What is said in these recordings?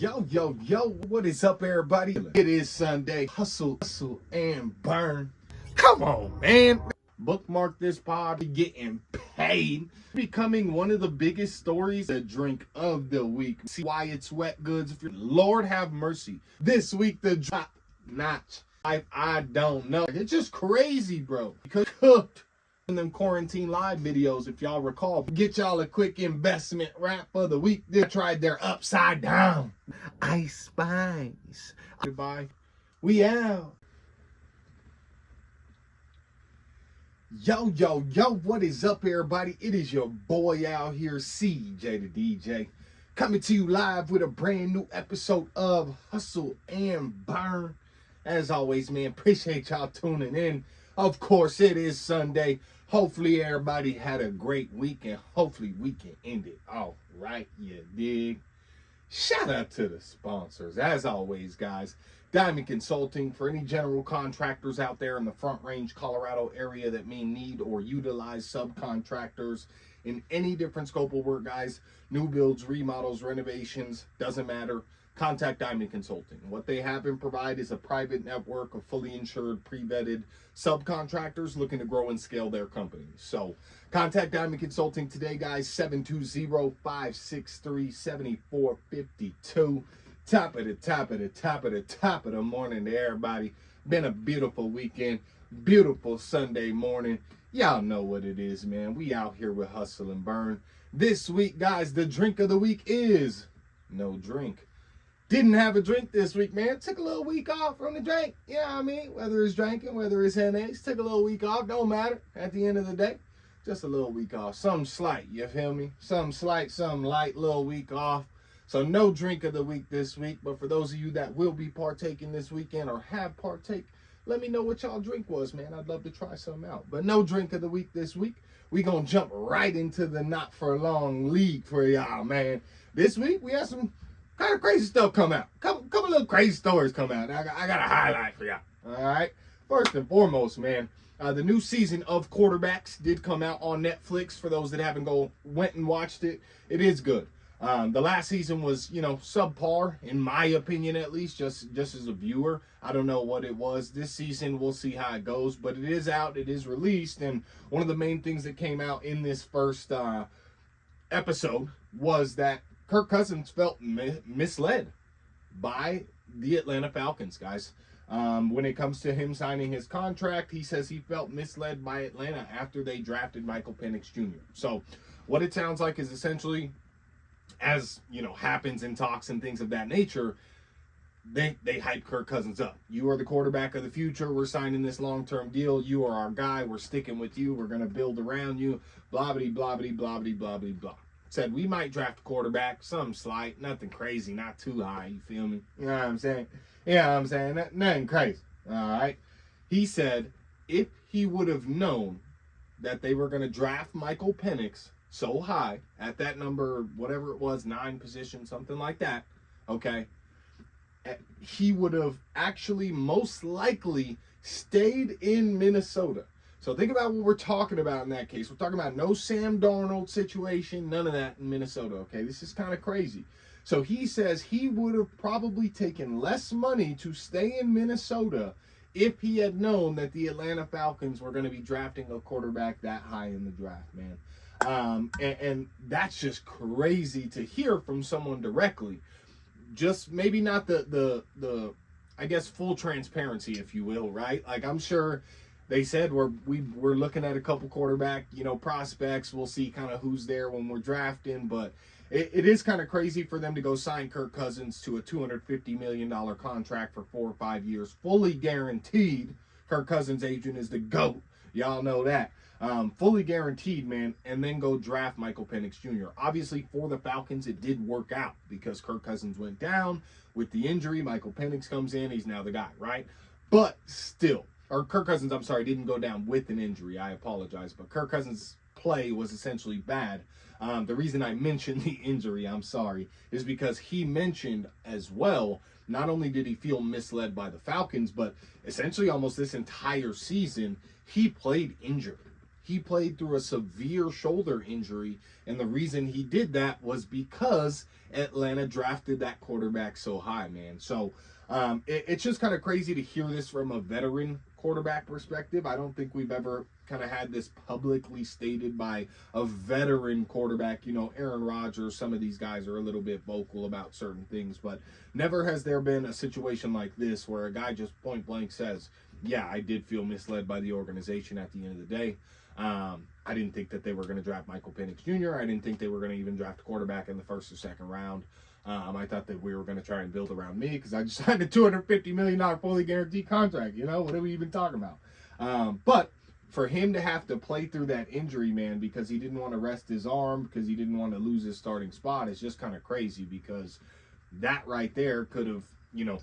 Yo, what is up, everybody? It is Sunday. Hustle, and burn. Come on, man. Bookmark this pod, getting paid. Becoming one of the biggest stories, the drink of the week. See why it's wet goods. Lord have mercy. This week, the drop notch. I don't know. It's just crazy, bro. Because cooked. In them quarantine live videos, if y'all recall, get y'all a quick investment wrap of the week. They tried their upside down ice spice. Goodbye. We out. Yo, what is up, everybody? It is your boy out here, CJ the DJ, coming to you live with a brand new episode of Hustle and Burn. As always, man, appreciate y'all tuning in. Of course, it is Sunday. Hopefully, everybody had a great week, and hopefully we can end it all right, you dig? Shout out to the sponsors. As always, guys, Diamond Consulting, for any general contractors out there in the Front Range, Colorado area that may need or utilize subcontractors in any different scope of work, guys. New builds, remodels, renovations, doesn't matter. Contact Diamond Consulting. What they have and provide is a private network of fully insured, pre-vetted subcontractors looking to grow and scale their companies. So contact Diamond Consulting today, guys. 720-563-7452. Top of the morning to everybody. Been a beautiful weekend. Beautiful Sunday morning. Y'all know what it is, man. We out here with Hustle and Burn. This week, guys, the drink of the week is no drink. Didn't have a drink this week, man. Took a little week off from the drink. You know what I mean? Whether it's drinking, whether it's NAs, took a little week off. Don't matter. At the end of the day, just a little week off. Something slight, you feel me? Something slight, something light, little week off. So no drink of the week this week. But for those of you that will be partaking this weekend or have partake, let me know what y'all drink was, man. I'd love to try something out. But no drink of the week this week. We gonna jump right into the not for long league for y'all, man. This week we have some kind of crazy stuff come out. Couple little crazy stories come out. I got a highlight for y'all. All right. First and foremost, man, the new season of Quarterbacks did come out on Netflix. For those that haven't went and watched it, it is good. The last season was, subpar, in my opinion, at least, just as a viewer. I don't know what it was. This season, we'll see how it goes. But it is out. It is released. And one of the main things that came out in this first episode was that Kirk Cousins felt misled by the Atlanta Falcons, guys. When it comes to him signing his contract, he says he felt misled by Atlanta after they drafted Michael Penix Jr. So what it sounds like is essentially, as happens in talks and things of that nature, they hype Kirk Cousins up. You are the quarterback of the future. We're signing this long-term deal. You are our guy. We're sticking with you. We're going to build around you. Blah, blah, blah, blah, blah, blah, blah, blah. Said we might draft a quarterback, something slight, nothing crazy, not too high, you feel me? You know what I'm saying? Nothing crazy, all right? He said if he would have known that they were going to draft Michael Penix so high, at that number, whatever it was, 9 position, something like that, okay, he would have actually most likely stayed in Minnesota. So think about what we're talking about in that case. We're talking about no Sam Darnold situation, none of that in Minnesota, okay? This is kind of crazy. So he says he would have probably taken less money to stay in Minnesota if he had known that the Atlanta Falcons were going to be drafting a quarterback that high in the draft, man. And that's just crazy to hear from someone directly. Just maybe not the I guess, full transparency, if you will, right? Like, I'm sure they said we're looking at a couple quarterback, prospects. We'll see kind of who's there when we're drafting. But it is kind of crazy for them to go sign Kirk Cousins to a $250 million contract for 4 or 5 years, fully guaranteed. Kirk Cousins' agent is the GOAT. Y'all know that. Fully guaranteed, man, and then go draft Michael Penix Jr. Obviously, for the Falcons, it did work out because Kirk Cousins went down with the injury. Michael Penix comes in. He's now the guy, right? But still. Or Kirk Cousins, I'm sorry, didn't go down with an injury. I apologize. But Kirk Cousins' play was essentially bad. The reason I mentioned the injury, I'm sorry, is because he mentioned as well, not only did he feel misled by the Falcons, but essentially almost this entire season, he played injured. He played through a severe shoulder injury, and the reason he did that was because Atlanta drafted that quarterback so high, man. So it's just kind of crazy to hear this from a veteran quarterback perspective. I don't think we've ever kind of had this publicly stated by a veteran quarterback. You know, Aaron Rodgers, some of these guys are a little bit vocal about certain things, but never has there been a situation like this where a guy just point blank says, yeah, I did feel misled by the organization at the end of the day. I didn't think that they were going to draft Michael Penix Jr. I didn't think they were going to even draft a quarterback in the first or second round. I thought that we were going to try and build around me because I just signed a $250 million fully guaranteed contract. You know, what are we even talking about? But for him to have to play through that injury, man, because he didn't want to rest his arm, because he didn't want to lose his starting spot, is just kind of crazy, because that right there could have, you know,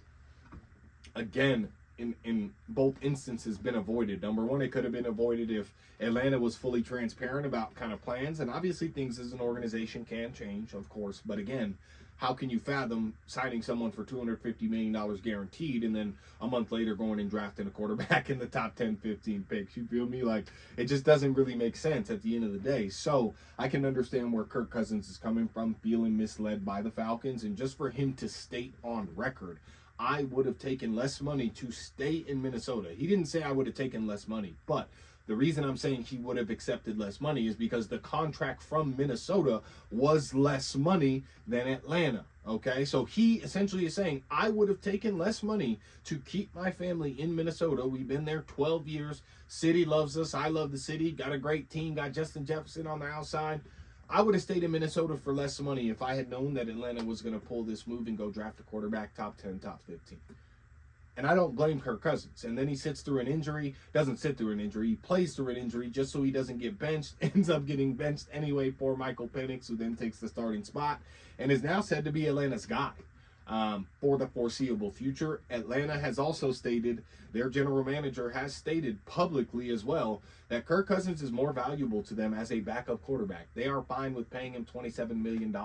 again, in both instances been avoided. Number one, it could have been avoided if Atlanta was fully transparent about kind of plans. And obviously things as an organization can change, of course. But again, how can you fathom signing someone for $250 million guaranteed and then a month later going and drafting a quarterback in the top 10, 15 picks? You feel me? Like, it just doesn't really make sense at the end of the day. So I can understand where Kirk Cousins is coming from, feeling misled by the Falcons. And just for him to state on record, I would have taken less money to stay in Minnesota. He didn't say I would have taken less money, but the reason I'm saying he would have accepted less money is because the contract from Minnesota was less money than Atlanta, okay? So he essentially is saying, I would have taken less money to keep my family in Minnesota. We've been there 12 years. City loves us. I love the city. Got a great team. Got Justin Jefferson on the outside. I would have stayed in Minnesota for less money if I had known that Atlanta was going to pull this move and go draft a quarterback top 10, top 15. And I don't blame Kirk Cousins. And then he sits through an injury, doesn't sit through an injury, he plays through an injury just so he doesn't get benched, ends up getting benched anyway for Michael Penix, who then takes the starting spot and is now said to be Atlanta's guy for the foreseeable future. Atlanta has also stated, their general manager has stated publicly as well, that Kirk Cousins is more valuable to them as a backup quarterback. They are fine with paying him $27 million,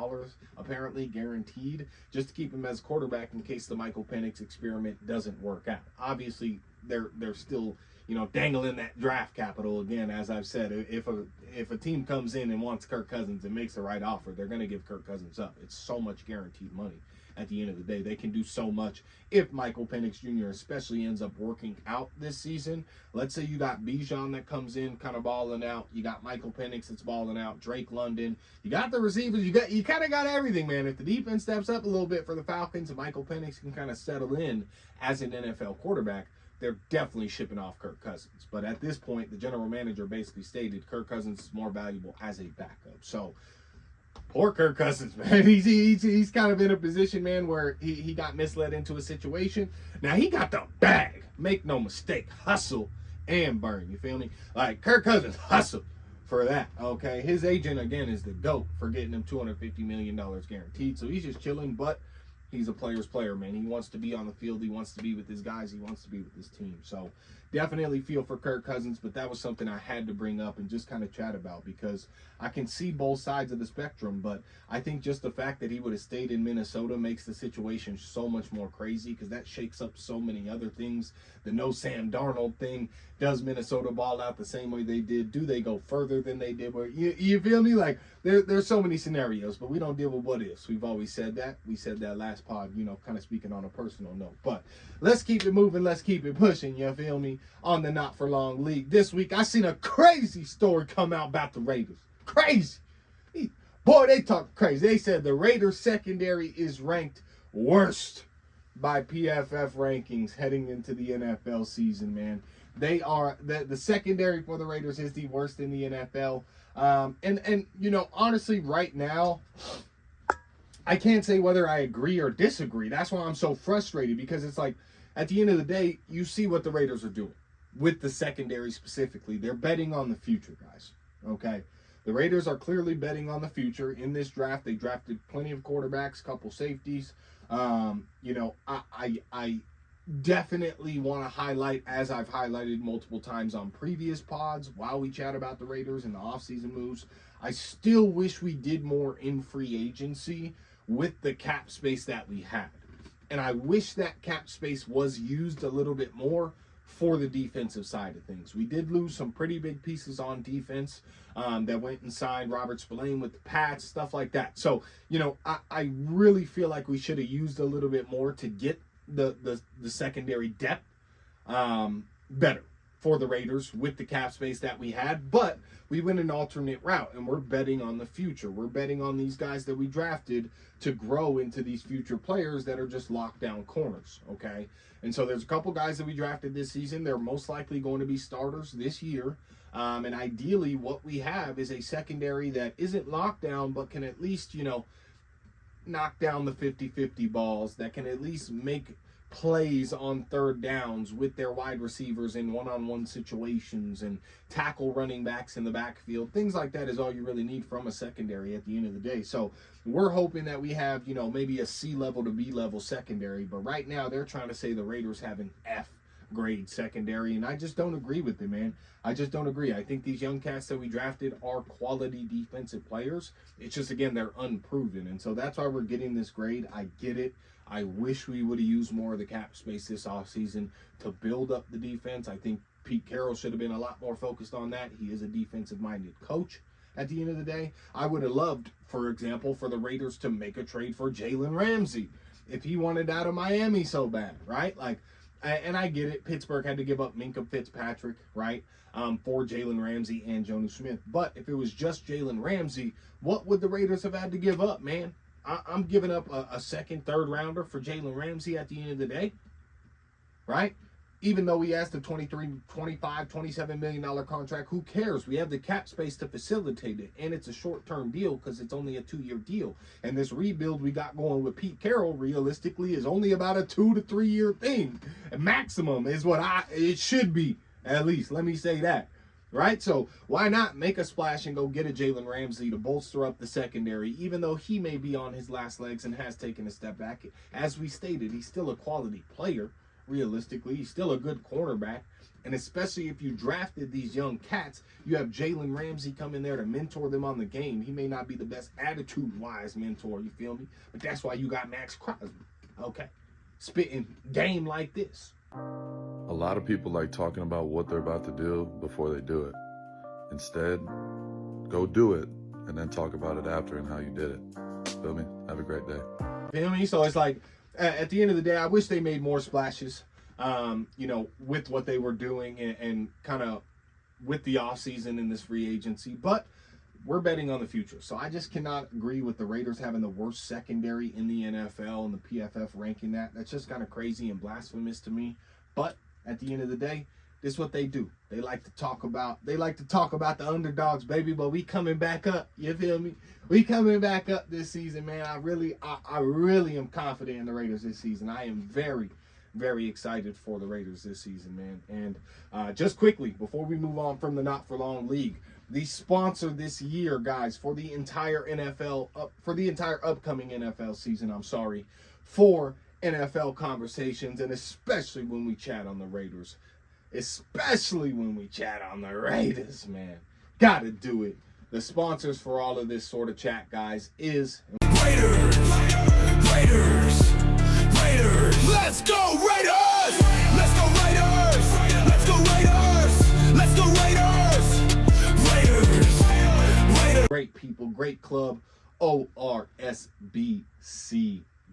apparently guaranteed, just to keep him as quarterback in case the Michael Penix experiment doesn't work out. Obviously, they're still, you know, dangling that draft capital again. As I've said, if a team comes in and wants Kirk Cousins and makes the right offer, they're going to give Kirk Cousins up. It's so much guaranteed money. At the end of the day, they can do so much if Michael Penix Jr. especially ends up working out this season. Let's say you got Bijan that comes in kind of balling out. You got Michael Penix that's balling out. Drake London. You got the receivers. You kind of got everything, man. If the defense steps up a little bit for the Falcons and Michael Penix can kind of settle in as an NFL quarterback, they're definitely shipping off Kirk Cousins. But at this point, the general manager basically stated Kirk Cousins is more valuable as a backup. So poor Kirk Cousins, man. He's kind of in a position, man, where he got misled into a situation. Now, he got the bag. Make no mistake. Hustle and burn. You feel me? Like, Kirk Cousins hustle for that, okay? His agent, again, is the GOAT for getting him $250 million guaranteed. So he's just chilling, but he's a player's player, man. He wants to be on the field. He wants to be with his guys. He wants to be with his team. So definitely feel for Kirk Cousins, but that was something I had to bring up and just kind of chat about, because I can see both sides of the spectrum, but I think just the fact that he would have stayed in Minnesota makes the situation so much more crazy, because that shakes up so many other things. The no Sam Darnold thing. Does Minnesota ball out the same way they did? Do they go further than they did? You feel me? Like, there's so many scenarios, but we don't deal with what ifs. We've always said that. We said that last pod, you know, kind of speaking on a personal note. But let's keep it moving. Let's keep it pushing. You feel me? On the Not For Long League. This week, I seen a crazy story come out about the Raiders. Crazy. Boy, they talk crazy. They said the Raiders secondary is ranked worst by PFF rankings heading into the NFL season, man. They are, the secondary for the Raiders is the worst in the NFL. And you know, honestly, right now, I can't say whether I agree or disagree. That's why I'm so frustrated, because it's like, at the end of the day, you see what the Raiders are doing with the secondary specifically. They're betting on the future, guys, okay? The Raiders are clearly betting on the future. In this draft, they drafted plenty of quarterbacks, couple safeties. You know, I definitely want to highlight, as I've highlighted multiple times on previous pods while we chat about the Raiders and the offseason moves, I still wish we did more in free agency with the cap space that we had. And I wish that cap space was used a little bit more for the defensive side of things. We did lose some pretty big pieces on defense that went inside Robert Spillane with the Pats, stuff like that. So, you know, I really feel like we should have used a little bit more to get the secondary depth better for the Raiders with the cap space that we had. But we went an alternate route, and we're betting on the future. We're betting on these guys that we drafted to grow into these future players that are just lockdown corners, okay? And so there's a couple guys that we drafted this season. They're most likely going to be starters this year. And ideally what we have is a secondary that isn't lockdown, but can at least, you know, knock down the 50-50 balls, that can at least make plays on third downs with their wide receivers in one-on-one situations and tackle running backs in the backfield. Things like that is all you really need from a secondary at the end of the day. So we're hoping that we have, you know, maybe a C level to B level secondary, but right now they're trying to say the Raiders have an F grade secondary, and I just don't agree with it, man. I just don't agree. I think these young cats that we drafted are quality defensive players. It's just, again, they're unproven, and so that's why we're getting this grade. I get it. I wish we would have used more of the cap space this offseason to build up the defense. I think Pete Carroll should have been a lot more focused on that. He is a defensive-minded coach at the end of the day. I would have loved, for example, for the Raiders to make a trade for Jalen Ramsey if he wanted out of Miami so bad, right? Like, and I get it. Pittsburgh had to give up Minkah Fitzpatrick, right, for Jalen Ramsey and Jonnu Smith. But if it was just Jalen Ramsey, what would the Raiders have had to give up, man? I'm giving up a second, third rounder for Jalen Ramsey at the end of the day, right? Even though we asked a $23, $25, $27 million contract, who cares? We have the cap space to facilitate it, and it's a short-term deal because it's only a 2-year deal. And this rebuild we got going with Pete Carroll, realistically, is only about a 2 to 3 year thing. Maximum is what it should be, at least. Let me say that. Right? So why not make a splash and go get a Jalen Ramsey to bolster up the secondary, even though he may be on his last legs and has taken a step back. As we stated, he's still a quality player, realistically. He's still a good cornerback. And especially if you drafted these young cats, you have Jalen Ramsey come in there to mentor them on the game. He may not be the best attitude-wise mentor, you feel me? But that's why you got Max Crosby, okay? Spitting game like this. A lot of people like talking about what they're about to do before they do it. Instead, go do it and then talk about it after and how you did it. Feel me? Have a great day. Feel me? So it's like, at the end of the day, I wish they made more splashes, you know, with what they were doing and kind of with the offseason and this free agency. But we're betting on the future. So I just cannot agree with the Raiders having the worst secondary in the NFL and the PFF ranking that. That's just kind of crazy and blasphemous to me. But at the end of the day, this is what they do. They like to talk about the underdogs, baby, but we coming back up. You feel me? We coming back up this season, man. I really am confident in the Raiders this season. I am very, very excited for the Raiders this season, man. And just quickly, before we move on from the Not For Long League, the sponsor this year, guys, for the entire upcoming NFL season, for NFL conversations, and especially when we chat on the Raiders. Especially when we chat on the Raiders, man. Gotta do it. The sponsors for all of this sort of chat, guys, is Raiders! Raiders! Raiders! Let's go Raiders! Let's go Raiders! Let's go Raiders! Let's go Raiders! Raiders! Raiders! Great people, great club, ORSBC.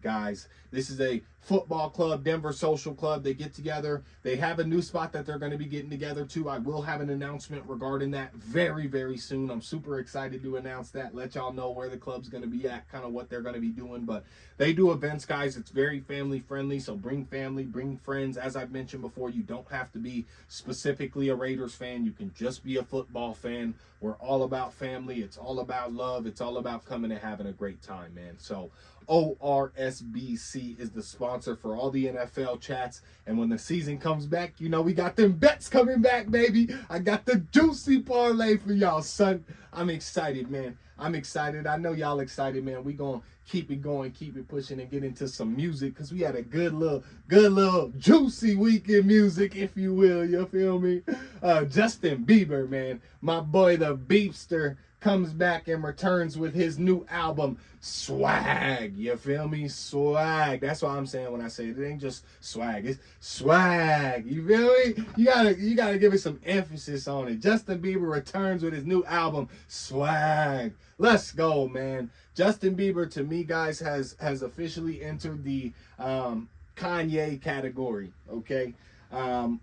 Guys, this is a football club, Denver Social Club. They get together. They have a new spot that they're going to be getting together to. I will have an announcement regarding that very, very soon. I'm super excited to announce that, let y'all know where the club's going to be at, kind of what they're going to be doing. But they do events, guys. It's very family friendly, so bring family, bring friends. As I've mentioned before, you don't have to be specifically a Raiders fan. You can just be a football fan. We're all about family. It's all about love. It's all about coming and having a great time, man. So ORSBC is the sponsor for all the NFL chats. And when the season comes back, you know we got them bets coming back, baby. I got the juicy parlay for y'all, son. I'm excited, man. I'm excited. I know y'all excited, man. We gonna keep it going, keep it pushing, and get into some music, because we had a good little juicy weekend music, if you will. You feel me? Justin Bieber, man. My boy, the Beepster. comes back and returns with his new album, Swag. You feel me? Swag. That's what I'm saying when I say it ain't just swag, it's swag. You feel me? You gotta give it some emphasis on it. Justin Bieber returns with his new album, Swag. Let's go, man. Justin Bieber, to me, guys, has officially entered the Kanye category, okay?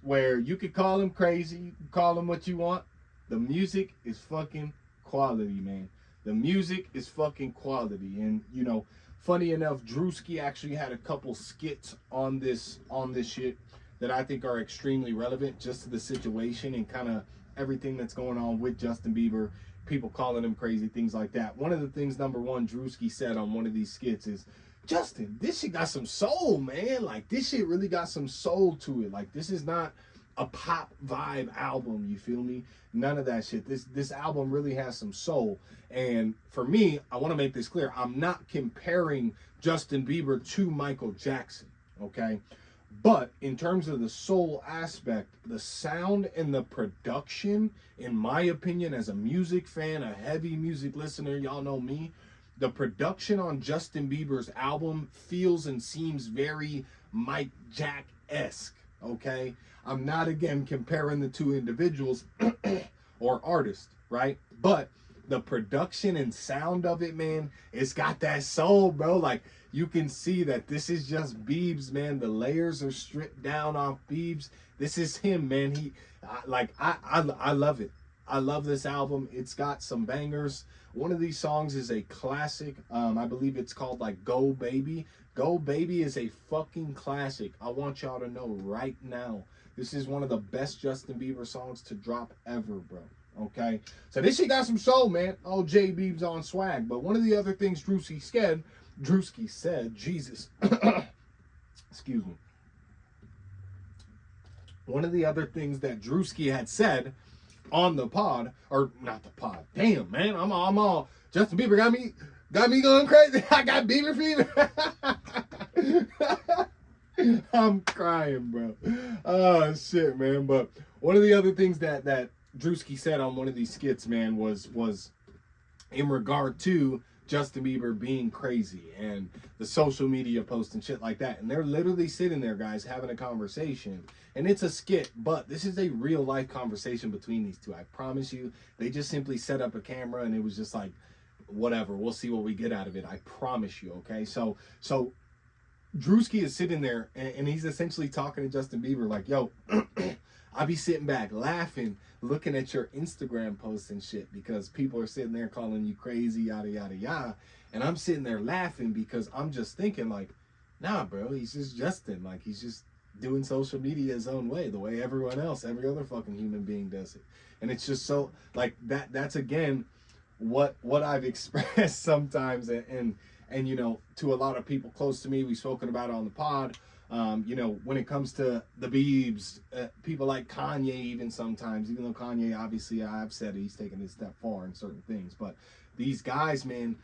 Where you could call him crazy, you can call him what you want. The music is fucking quality, man. The music is fucking quality. And, you know, funny enough, Drewski actually had a couple skits on this shit that I think are extremely relevant just to the situation and kind of everything that's going on with Justin Bieber, people calling him crazy, things like that. One of the things, number one, Drewski said on one of these skits is, Justin, this shit got some soul, man. Like, this shit really got some soul to it. Like, this is not a pop vibe album, you feel me? None of that shit. This album really has some soul. And for me, I want to make this clear. I'm not comparing Justin Bieber to Michael Jackson, okay? But in terms of the soul aspect, the sound and the production, in my opinion, as a music fan, a heavy music listener, y'all know me, the production on Justin Bieber's album feels and seems very Mike Jack-esque, okay? I'm not, again, comparing the two individuals or artists, right? But the production and sound of it, man, it's got that soul, bro. Like, you can see that this is just Biebs, man. The layers are stripped down off Biebs. This is him, man. I love it. I love this album. It's got some bangers. One of these songs is a classic. I believe it's called like Go Baby. Go Baby is a fucking classic. I want y'all to know right now. This is one of the best Justin Bieber songs to drop ever, bro. Okay? So this shit got some soul, man. Oh, J Biebs on Swag. But one of the other things Drewski said, Jesus. Excuse me. One of the other things that Drewski had said on the pod, or not the pod. Damn, man, I'm all Justin Bieber got me going crazy. I got Bieber fever. I'm crying, bro. Oh shit, man. But one of the other things that Drewski said on one of these skits, man, was in regard to Justin Bieber being crazy and the social media posts and shit like that. And they're literally sitting there, guys, having a conversation. And it's a skit, but this is a real life conversation between these two. I promise you. They just simply set up a camera and it was just like, whatever, we'll see what we get out of it. I promise you, okay? So Drewski is sitting there and he's essentially talking to Justin Bieber like, yo, I be sitting back laughing, looking at your Instagram posts and shit because people are sitting there calling you crazy, yada, yada, yada. And I'm sitting there laughing because I'm just thinking like, nah, bro, he's just Justin. Like, he's just doing social media his own way, the way everyone else, every other fucking human being does it. And it's just so, like, that's again, what I've expressed sometimes. And you know, to a lot of people close to me, we've spoken about it on the pod. You know, when it comes to the Biebs, people like Kanye even sometimes, even though Kanye, obviously, I've said he's taken his step far in certain things, but these guys, man,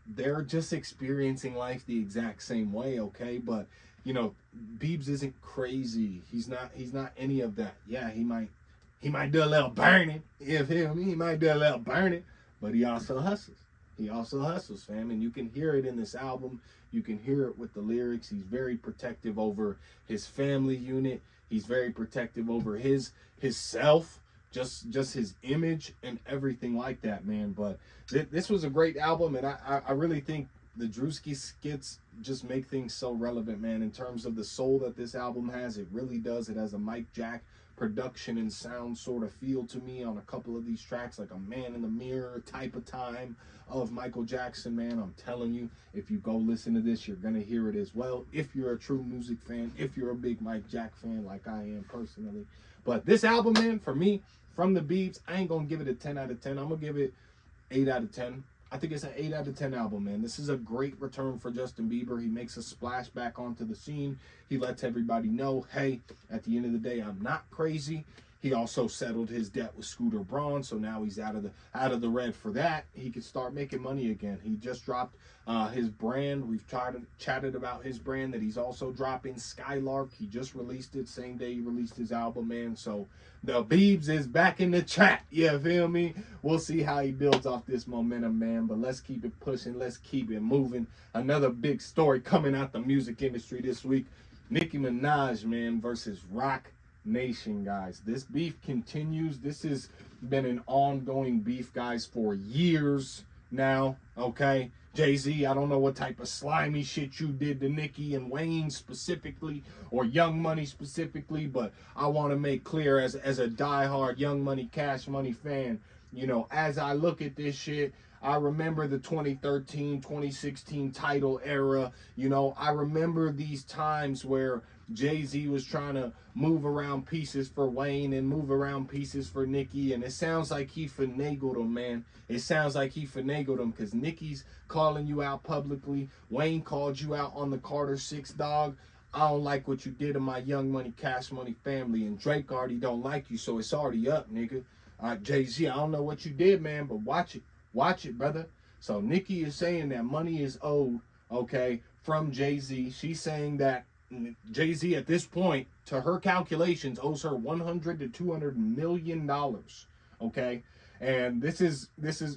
they're just experiencing life the exact same way, okay? But, you know, Biebs isn't crazy. He's not any of that. Yeah, he might do a little burning, you feel me? He might do a little burning, but he also hustles. He also hustles, fam, and you can hear it in this album. You can hear it with the lyrics. He's very protective over his family unit. He's very protective over his self, just his image and everything like that, man. But this was a great album, and I really think the Drewski skits just make things so relevant, man. In terms of the soul that this album has, it really does. It has a Mike Jack production and sound sort of feel to me on a couple of these tracks, like a Man in the Mirror type of time of Michael Jackson, man. I'm telling you, if you go listen to this, you're gonna hear it as well. If you're a true music fan, if you're a big Mike Jack fan like I am personally. But this album, man, for me, from the Biebs, I ain't gonna give it a 10 out of 10. I'm gonna give it 8 out of 10. I think it's an 8 out of 10 album, man. This is a great return for Justin Bieber. He makes a splash back onto the scene. He lets everybody know, hey, at the end of the day, I'm not crazy. He also settled his debt with Scooter Braun, so now he's out of the red for that. He can start making money again. He just dropped his brand. We've chatted about his brand that he's also dropping, Skylark. He just released it same day he released his album, man. So the Beebs is back in the chat. You feel me? We'll see how he builds off this momentum, man. But let's keep it pushing. Let's keep it moving. Another big story coming out the music industry this week. Nicki Minaj, man, versus Rock Nation, guys. This beef continues. This has been an ongoing beef, guys, for years now, okay? Jay-Z, I don't know what type of slimy shit you did to Nicki and Wayne specifically, or Young Money specifically, but I want to make clear as a diehard Young Money, Cash Money fan, you know, as I look at this shit, I remember the 2013, 2016 title era. You know, I remember these times where Jay-Z was trying to move around pieces for Wayne and move around pieces for Nicki, and it sounds like he finagled him, man. It sounds like he finagled him, because Nicki's calling you out publicly. Wayne called you out on the Carter 6, dog. I don't like what you did to my Young Money, Cash Money family, and Drake already don't like you, so it's already up, nigga. Jay-Z, I don't know what you did, man, but watch it. Watch it, brother. So Nicki is saying that money is owed, okay, from Jay-Z. She's saying that Jay-Z at this point, to her calculations, owes her $100 to $200 million, okay? And this is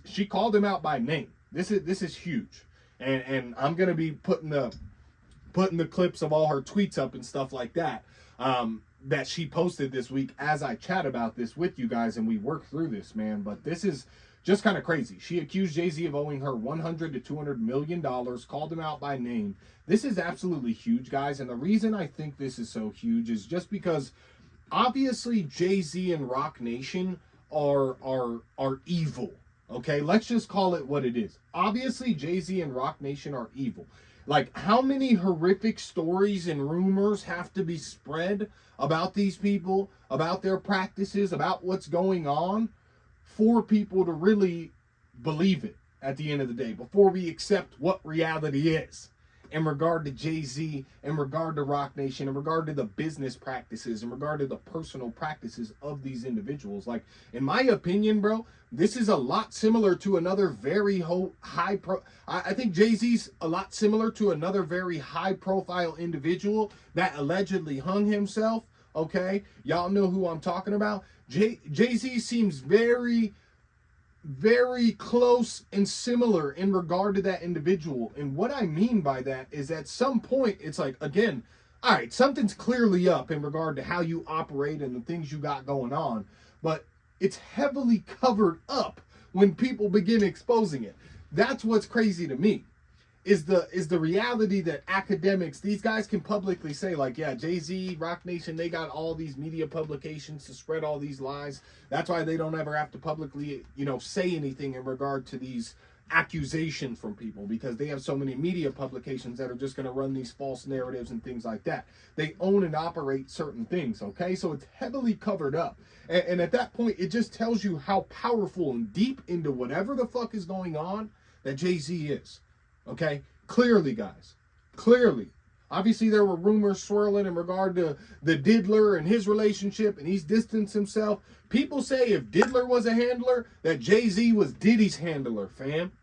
she called him out by name. This is huge. And I'm gonna be putting the clips of all her tweets up and stuff like that, that she posted this week as I chat about this with you guys and we work through this, man. But this is just kind of crazy. She accused Jay-Z of owing her $100 to $200 million, called him out by name. This is absolutely huge, guys. And the reason I think this is so huge is just because obviously Jay-Z and Rock Nation are evil. Okay, let's just call it what it is. Obviously, Jay-Z and Rock Nation are evil. Like, how many horrific stories and rumors have to be spread about these people, about their practices, about what's going on, for people to really believe it at the end of the day, before we accept what reality is in regard to Jay-Z, in regard to Rock Nation, in regard to the business practices, in regard to the personal practices of these individuals. Like, in my opinion, bro, this is a lot similar to another very I think Jay-Z's a lot similar to another very high-profile individual that allegedly hung himself, okay? Y'all know who I'm talking about. Jay-Z seems very, very close and similar in regard to that individual. And what I mean by that is at some point, it's like, again, all right, something's clearly up in regard to how you operate and the things you got going on, but it's heavily covered up when people begin exposing it. That's what's crazy to me. Is the reality that academics, these guys can publicly say, like, yeah, Jay-Z, Rock Nation, they got all these media publications to spread all these lies. That's why they don't ever have to publicly, you know, say anything in regard to these accusations from people, because they have so many media publications that are just going to run these false narratives and things like that. They own and operate certain things, okay? So it's heavily covered up. And at that point, it just tells you how powerful and deep into whatever the fuck is going on that Jay-Z is. Okay, clearly, guys, clearly. Obviously, there were rumors swirling in regard to the Diddler and his relationship, and he's distanced himself. People say if Diddler was a handler, that Jay-Z was Diddy's handler, fam.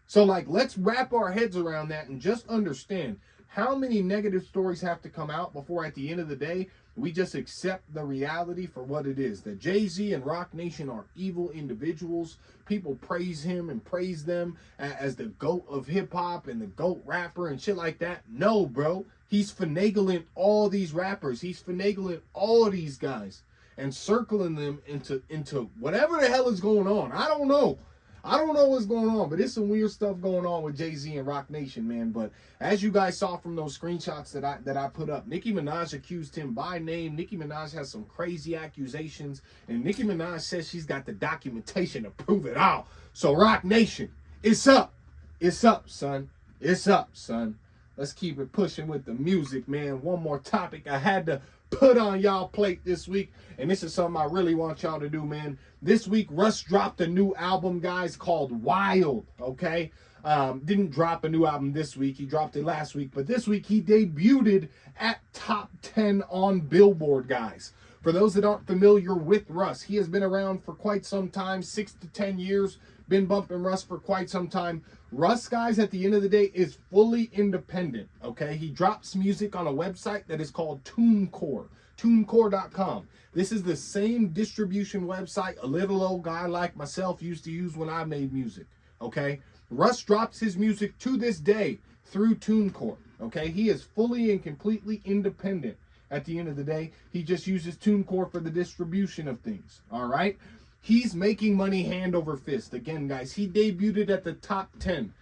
So, like, let's wrap our heads around that and just understand how many negative stories have to come out before, at the end of the day, we just accept the reality for what it is. That Jay-Z and Rock Nation are evil individuals. People praise him and praise them as the GOAT of hip-hop and the GOAT rapper and shit like that. No, bro. He's finagling all these rappers. He's finagling all these guys and circling them into whatever the hell is going on. I don't know. I don't know what's going on, but there's some weird stuff going on with Jay-Z and Rock Nation, man. But as you guys saw from those screenshots that I put up, Nicki Minaj accused him by name. Nicki Minaj has some crazy accusations, and Nicki Minaj says she's got the documentation to prove it all. So Rock Nation, it's up. It's up, son. It's up, son. Let's keep it pushing with the music, man. One more topic I had to put on y'all plate this week, and this is something I really want y'all to do, man. This week, Russ dropped a new album, guys, called Wild, okay? Didn't drop a new album this week. He dropped it last week, but this week he debuted at top 10 on Billboard, guys, For those that aren't familiar with Russ, he has been around for quite some time, 6 to 10 years, been bumping Russ for quite some time. Russ, guys, at the end of the day, is fully independent, okay? He drops music on a website that is called TuneCore, tunecore.com. This is the same distribution website a little old guy like myself used to use when I made music, okay? Russ drops his music to this day through TuneCore, okay? He is fully and completely independent at the end of the day. He just uses TuneCore for the distribution of things, all right? He's making money hand over fist. Again, guys, he debuted at the top 10.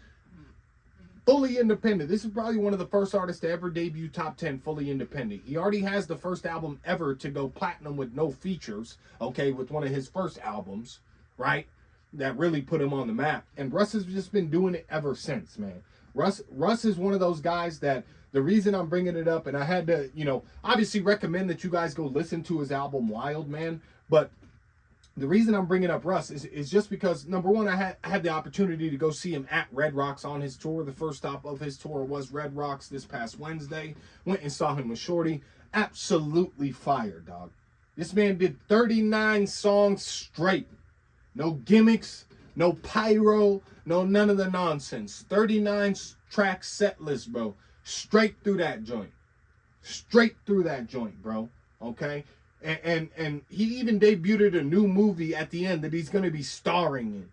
Fully independent. This is probably one of the first artists to ever debut top 10 fully independent. He already has the first album ever to go platinum with no features, okay, with one of his first albums, right? That really put him on the map. And Russ has just been doing it ever since, man. Russ is one of those guys that the reason I'm bringing it up, and I had to, obviously recommend that you guys go listen to his album Wild, man. But the reason I'm bringing up Russ is just because, number one, I had the opportunity to go see him at Red Rocks on his tour. The first stop of his tour was Red Rocks this past Wednesday. Went and saw him with Shorty. Absolutely fire, dog. This man did 39 songs straight. No gimmicks, no pyro, no none of the nonsense. 39 track set list, bro. Straight through that joint. Straight through that joint, bro. Okay? And he even debuted a new movie at the end that he's going to be starring in.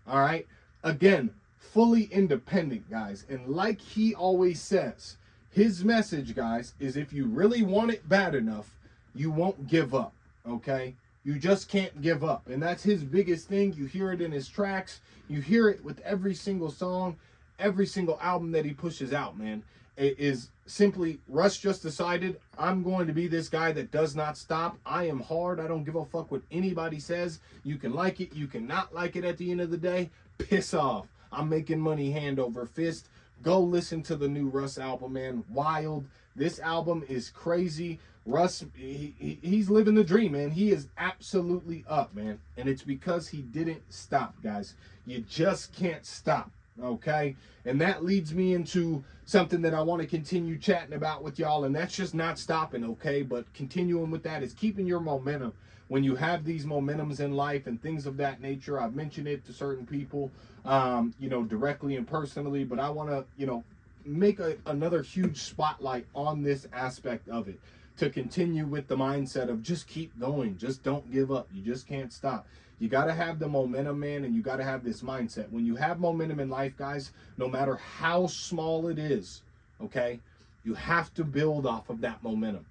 All right? Again, fully independent, guys. And like he always says, his message, guys, is if you really want it bad enough, you won't give up. Okay? You just can't give up. And that's his biggest thing. You hear it in his tracks. You hear it with every single song, every single album that he pushes out, man. It is simply, Russ just decided, I'm going to be this guy that does not stop. I am hard. I don't give a fuck what anybody says. You can like it. You cannot like it at the end of the day. Piss off. I'm making money hand over fist. Go listen to the new Russ album, man. Wild. This album is crazy. Russ, he's living the dream, man. He is absolutely up, man. And it's because he didn't stop, guys. You just can't stop. Okay, and that leads me into something that I want to continue chatting about with y'all, and that's just not stopping. Okay, but continuing with that is keeping your momentum. When you have these momentums in life and things of that nature, I've mentioned it to certain people, directly and personally, but I want to, make another huge spotlight on this aspect of it, to continue with the mindset of just keep going, just don't give up. You just can't stop. You got to have the momentum, man, and you got to have this mindset. When you have momentum in life, guys, no matter how small it is, okay, you have to build off of that momentum,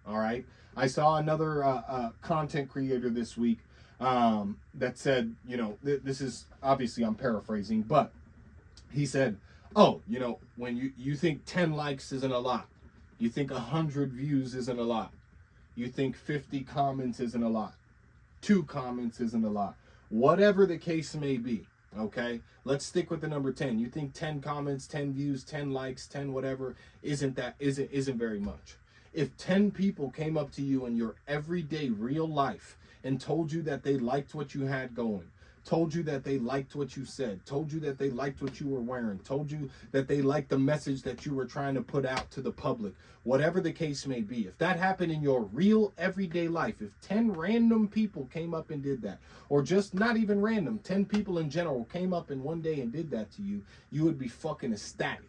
all right? I saw another content creator this week that said, this is, obviously I'm paraphrasing, but he said, oh, when you think 10 likes isn't a lot, you think 100 views isn't a lot, you think 50 comments isn't a lot, 2 comments isn't a lot. Whatever the case may be, okay? Let's stick with the number 10. You think 10 comments, 10 views, 10 likes, 10 whatever isn't very much. If 10 people came up to you in your everyday real life and told you that they liked what you had going, told you that they liked what you said, told you that they liked what you were wearing, told you that they liked the message that you were trying to put out to the public, whatever the case may be, if that happened in your real everyday life, if 10 random people came up and did that, or just not even random, 10 people in general came up in one day and did that to you, you would be fucking ecstatic.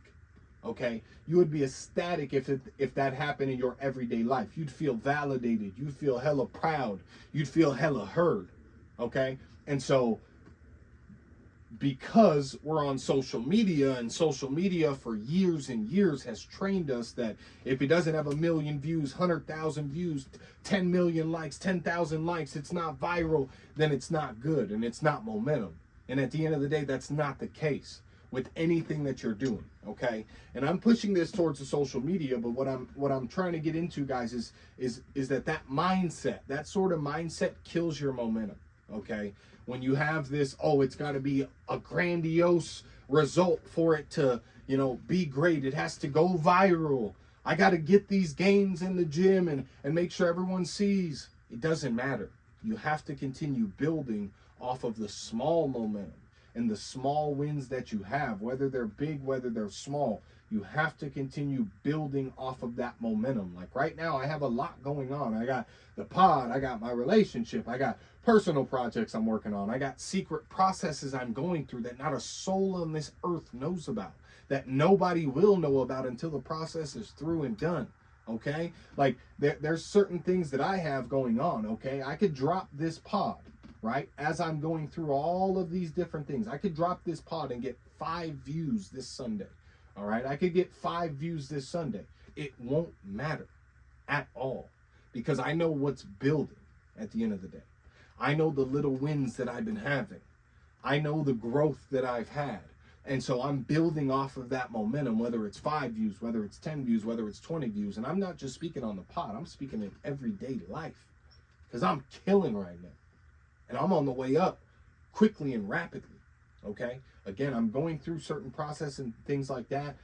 Okay, you would be ecstatic if that happened in your everyday life. You'd feel validated. You'd feel hella proud. You'd feel hella heard. Okay, and so because we're on social media, and social media for years and years has trained us that if it doesn't have 1 million views, 100,000 views, 10 million likes, 10,000 likes, it's not viral, then it's not good and it's not momentum. And at the end of the day, that's not the case with anything that you're doing, okay? And I'm pushing this towards the social media, but what I'm trying to get into, guys, is that mindset, that sort of mindset kills your momentum, okay? When you have this, oh, it's got to be a grandiose result for it to, be great. It has to go viral. I got to get these gains in the gym and make sure everyone sees. It doesn't matter. You have to continue building off of the small momentum and the small wins that you have, whether they're big, whether they're small. You have to continue building off of that momentum. Like right now, I have a lot going on. I got the pod, I got my relationship, I got personal projects I'm working on, I got secret processes I'm going through that not a soul on this earth knows about, that nobody will know about until the process is through and done. Okay, like there's certain things that I have going on. Okay, I could drop this pod, right, as I'm going through all of these different things. I could drop this pod and get 5 views this Sunday. All right, I could get 5 views this Sunday. It won't matter at all, because I know what's building at the end of the day. I know the little wins that I've been having. I know the growth that I've had. And so I'm building off of that momentum, whether it's 5 views, whether it's 10 views, whether it's 20 views. And I'm not just speaking on the pod, I'm speaking in everyday life, because I'm killing right now. And I'm on the way up quickly and rapidly. Okay. Again, I'm going through certain process and things like that,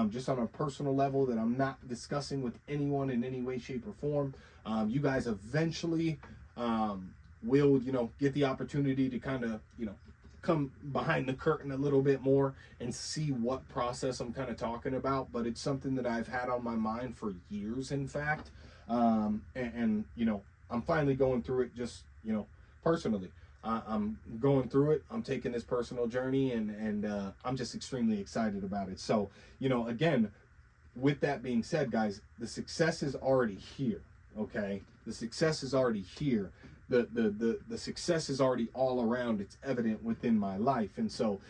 just on a personal level that I'm not discussing with anyone in any way, shape, or form. You guys eventually will, get the opportunity to kind of, come behind the curtain a little bit more and see what process I'm kind of talking about. But it's something that I've had on my mind for years, in fact. And I'm finally going through it just, personally. I'm going through it. I'm taking this personal journey, and I'm just extremely excited about it. So, again, with that being said, guys, the success is already here. Okay, the success is already here. The success is already all around. It's evident within my life. And so,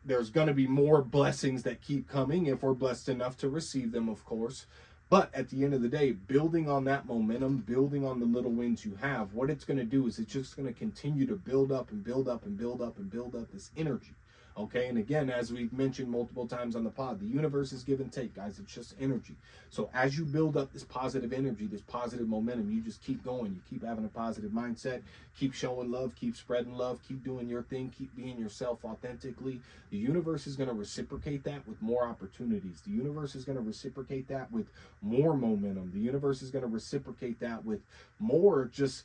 there's going to be more blessings that keep coming if we're blessed enough to receive them, of course. But at the end of the day, building on that momentum, building on the little wins you have, what it's going to do is it's just going to continue to build up and build up and build up and build up this energy. Okay, and again, as we've mentioned multiple times on the pod, the universe is give and take, guys. It's just energy. So as you build up this positive energy, this positive momentum, you just keep going. You keep having a positive mindset, keep showing love, keep spreading love, keep doing your thing, keep being yourself authentically. The universe is going to reciprocate that with more opportunities. The universe is going to reciprocate that with more momentum. The universe is going to reciprocate that with more just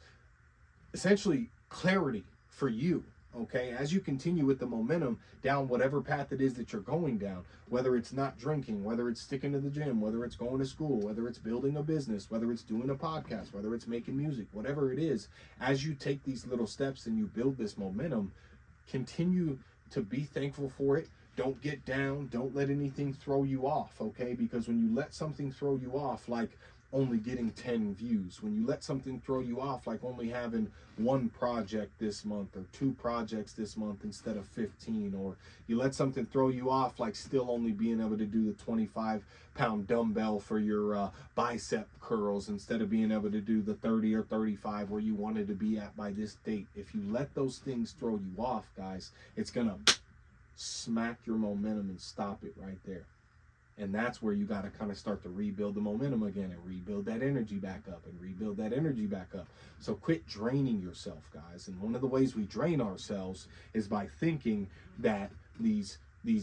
essentially clarity for you. Okay, as you continue with the momentum down whatever path it is that you're going down, whether it's not drinking, whether it's sticking to the gym, whether it's going to school, whether it's building a business, whether it's doing a podcast, whether it's making music, whatever it is, as you take these little steps and you build this momentum, continue to be thankful for it. Don't get down. Don't let anything throw you off, okay? Because when you let something throw you off, like only getting 10 views, when you let something throw you off, like only having 1 project this month or 2 projects this month instead of 15, or you let something throw you off, like still only being able to do the 25-pound dumbbell for your bicep curls instead of being able to do the 30 or 35 where you wanted to be at by this date. If you let those things throw you off, guys, it's gonna smack your momentum and stop it right there. And that's where you got to kind of start to rebuild the momentum again and rebuild that energy back up and rebuild that energy back up. So quit draining yourself, guys. And one of the ways we drain ourselves is by thinking that these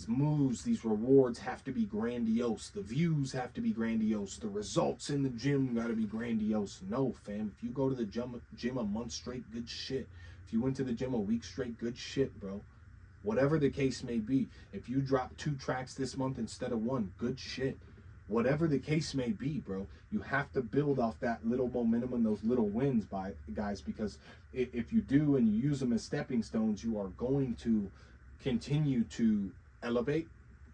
moves, these rewards have to be grandiose. The views have to be grandiose. The results in the gym got to be grandiose. No, fam. If you go to the gym a month straight, good shit. If you went to the gym a week straight, good shit, bro. Whatever the case may be, if you drop 2 tracks this month instead of 1, good shit. Whatever the case may be, bro, you have to build off that little momentum and those little wins, guys, because if you do and you use them as stepping stones, you are going to continue to elevate.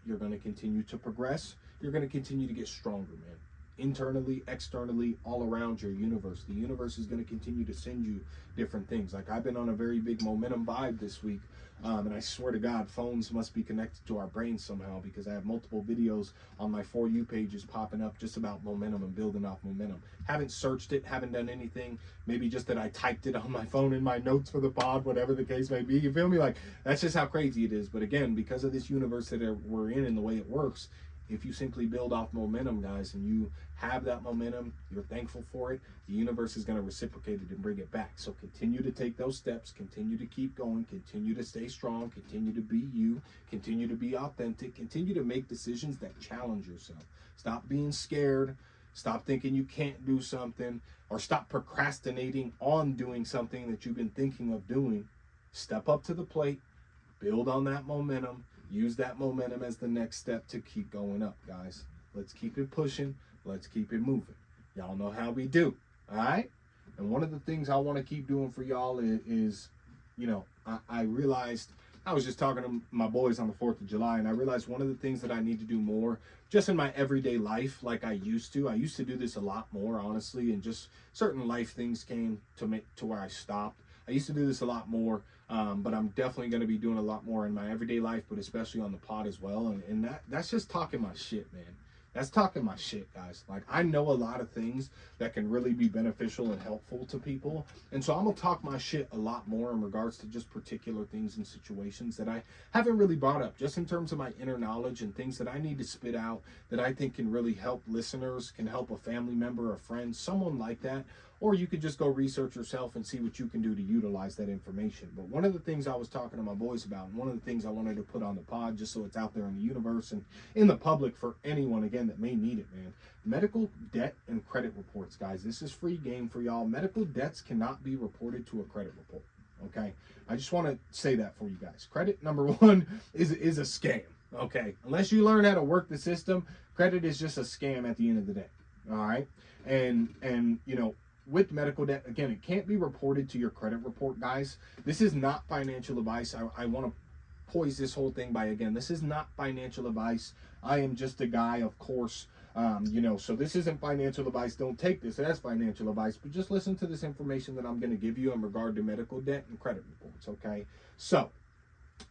You're going to continue to progress. You're going to continue to get stronger, man. Internally, externally, all around your universe. The universe is going to continue to send you different things. Like I've been on a very big momentum vibe this week. And I swear to God, phones must be connected to our brains somehow, because I have multiple videos on my For You pages popping up just about momentum and building off momentum. Haven't searched it, haven't done anything. Maybe just that I typed it on my phone in my notes for the pod, whatever the case may be. You feel me? Like, that's just how crazy it is. But again, because of this universe that we're in and the way it works, if you simply build off momentum, guys, and you have that momentum, you're thankful for it, the universe is going to reciprocate it and bring it back. So continue to take those steps, continue to keep going, continue to stay strong, continue to be you, continue to be authentic, continue to make decisions that challenge yourself. Stop being scared, stop thinking you can't do something, or stop procrastinating on doing something that you've been thinking of doing. Step up to the plate, build on that momentum, Use that momentum as the next step to keep going up, guys. Let's keep it pushing. Let's keep it moving. Y'all know how we do, all right? And one of the things I want to keep doing for y'all is, you know, I realized, I was just talking to my boys on the 4th of July, and I realized one of the things that I need to do more just in my everyday life like I used to. I used to do this a lot more, honestly, and just certain life things came to where I stopped. I used to do this a lot more, but I'm definitely going to be doing a lot more in my everyday life, but especially on the pod as well. And that's just talking my shit, man. That's talking my shit, guys. Like, I know a lot of things that can really be beneficial and helpful to people. And so I'm going to talk my shit a lot more in regards to just particular things and situations that I haven't really brought up, just in terms of my inner knowledge and things that I need to spit out that I think can really help listeners, can help a family member, a friend, someone like that. Or you could just go research yourself and see what you can do to utilize that information. But one of the things I was talking to my boys about, and one of the things I wanted to put on the pod just so it's out there in the universe and in the public for anyone, again, that may need it, man. Medical debt and credit reports, guys. This is free game for y'all. Medical debts cannot be reported to a credit report, okay? I just want to say that for you guys. Credit, number one, is a scam, okay? Unless you learn how to work the system, credit is just a scam at the end of the day, all right? And you know, with medical debt, again, it can't be reported to your credit report, guys. This is not financial advice. I want to poise this whole thing by, again, this is not financial advice. I am just a guy, of course, you know, so this isn't financial advice. Don't take this as financial advice, but just listen to this information that I'm going to give you in regard to medical debt and credit reports, okay? So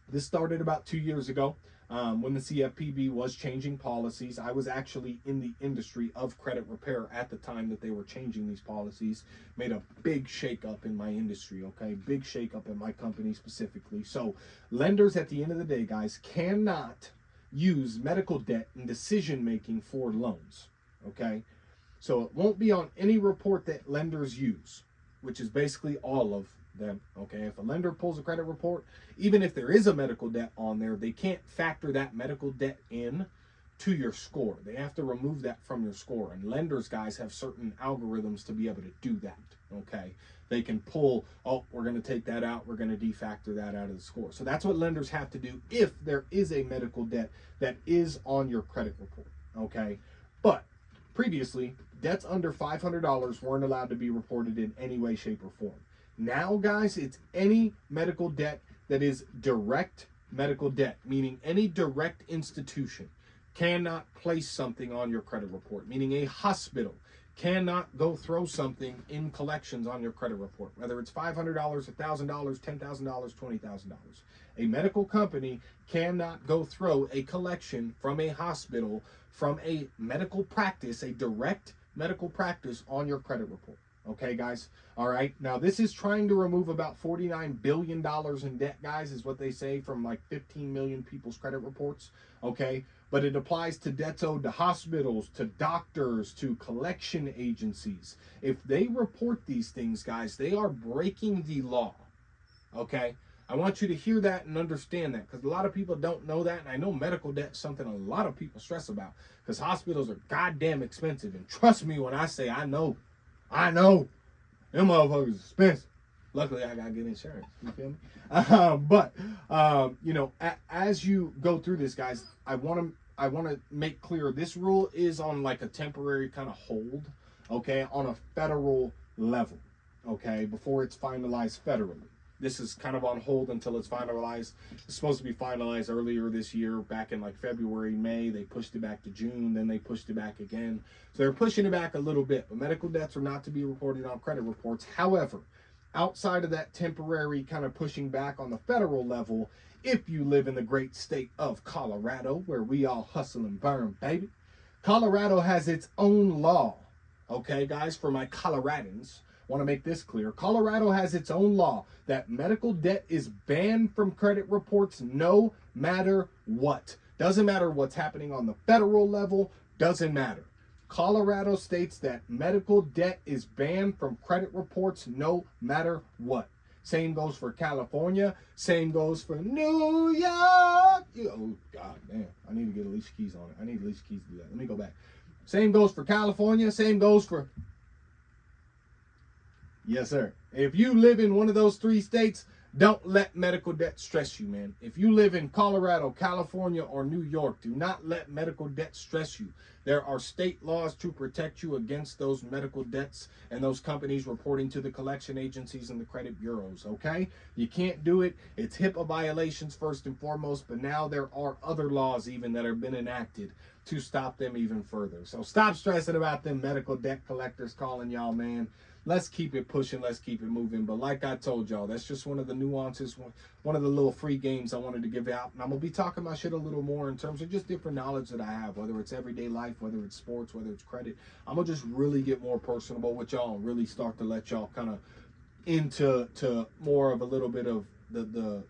this started about 2 years ago. When the CFPB was changing policies. I was actually in the industry of credit repair at the time that they were changing these policies. Made a big shakeup in my industry, okay? Big shakeup in my company specifically. So lenders, at the end of the day, guys, cannot use medical debt in decision making for loans, okay? So it won't be on any report that lenders use, which is basically all of them, okay? If a lender pulls a credit report, even if there is a medical debt on there, they can't factor that medical debt in to your score. They have to remove that from your score. And lenders, guys, have certain algorithms to be able to do that, okay? They can pull, oh, we're going to take that out. We're going to defactor that out of the score. So that's what lenders have to do if there is a medical debt that is on your credit report, okay? But previously, debts under $500 weren't allowed to be reported in any way, shape, or form. Now, guys, it's any medical debt that is direct medical debt, meaning any direct institution cannot place something on your credit report, meaning a hospital cannot go throw something in collections on your credit report, whether it's $500, $1,000, $10,000, $20,000. A medical company cannot go throw a collection from a hospital, from a medical practice, a direct medical practice on your credit report. Okay, guys? All right. Now, this is trying to remove about $49 billion in debt, guys, is what they say, from like 15 million people's credit reports. Okay. But it applies to debts owed to hospitals, to doctors, to collection agencies. If they report these things, guys, they are breaking the law. Okay. I want you to hear that and understand that, because a lot of people don't know that. And I know medical debt is something a lot of people stress about, because hospitals are goddamn expensive. And trust me when I say I know. Them motherfuckers expensive. Luckily, I got good insurance. You feel me? You know, as you go through this, guys, I want to make clear this rule is on like a temporary kind of hold, okay, on a federal level, okay, before it's finalized federally. This is kind of on hold until it's finalized. It's supposed to be finalized earlier this year, back in like February, May. They pushed it back to June, then they pushed it back again. So they're pushing it back a little bit, but medical debts are not to be reported on credit reports. However, outside of that temporary kind of pushing back on the federal level, if you live in the great state of Colorado, where we all hustle and burn, baby, Colorado has its own law. Okay, guys, for my Coloradans, want to make this clear. Colorado has its own law that medical debt is banned from credit reports no matter what. Doesn't matter what's happening on the federal level, doesn't matter. Colorado states that medical debt is banned from credit reports no matter what. Same goes for California. Same goes for New York. Oh, God damn. I need to get Alicia Keys on it. I need Alicia Keys to do that. Let me go back. Same goes for California. Same goes for... Yes, sir. If you live in one of those three states, Don't let medical debt stress you, man. If you live in Colorado, California, or New York, do not let medical debt stress you. There are state laws to protect you against those medical debts and those companies reporting to the collection agencies and the credit bureaus, okay? You can't do it. It's HIPAA violations first and foremost, but now there are other laws even that have been enacted to stop them even further. So stop stressing about them medical debt collectors calling y'all, man. Let's keep it pushing. Let's keep it moving. But like I told y'all, that's just one of the nuances, one of the little free games I wanted to give out. And I'm going to be talking my shit a little more in terms of just different knowledge that I have, whether it's everyday life, whether it's sports, whether it's credit. I'm going to just really get more personable with y'all and really start to let y'all kind of into more of a little bit of the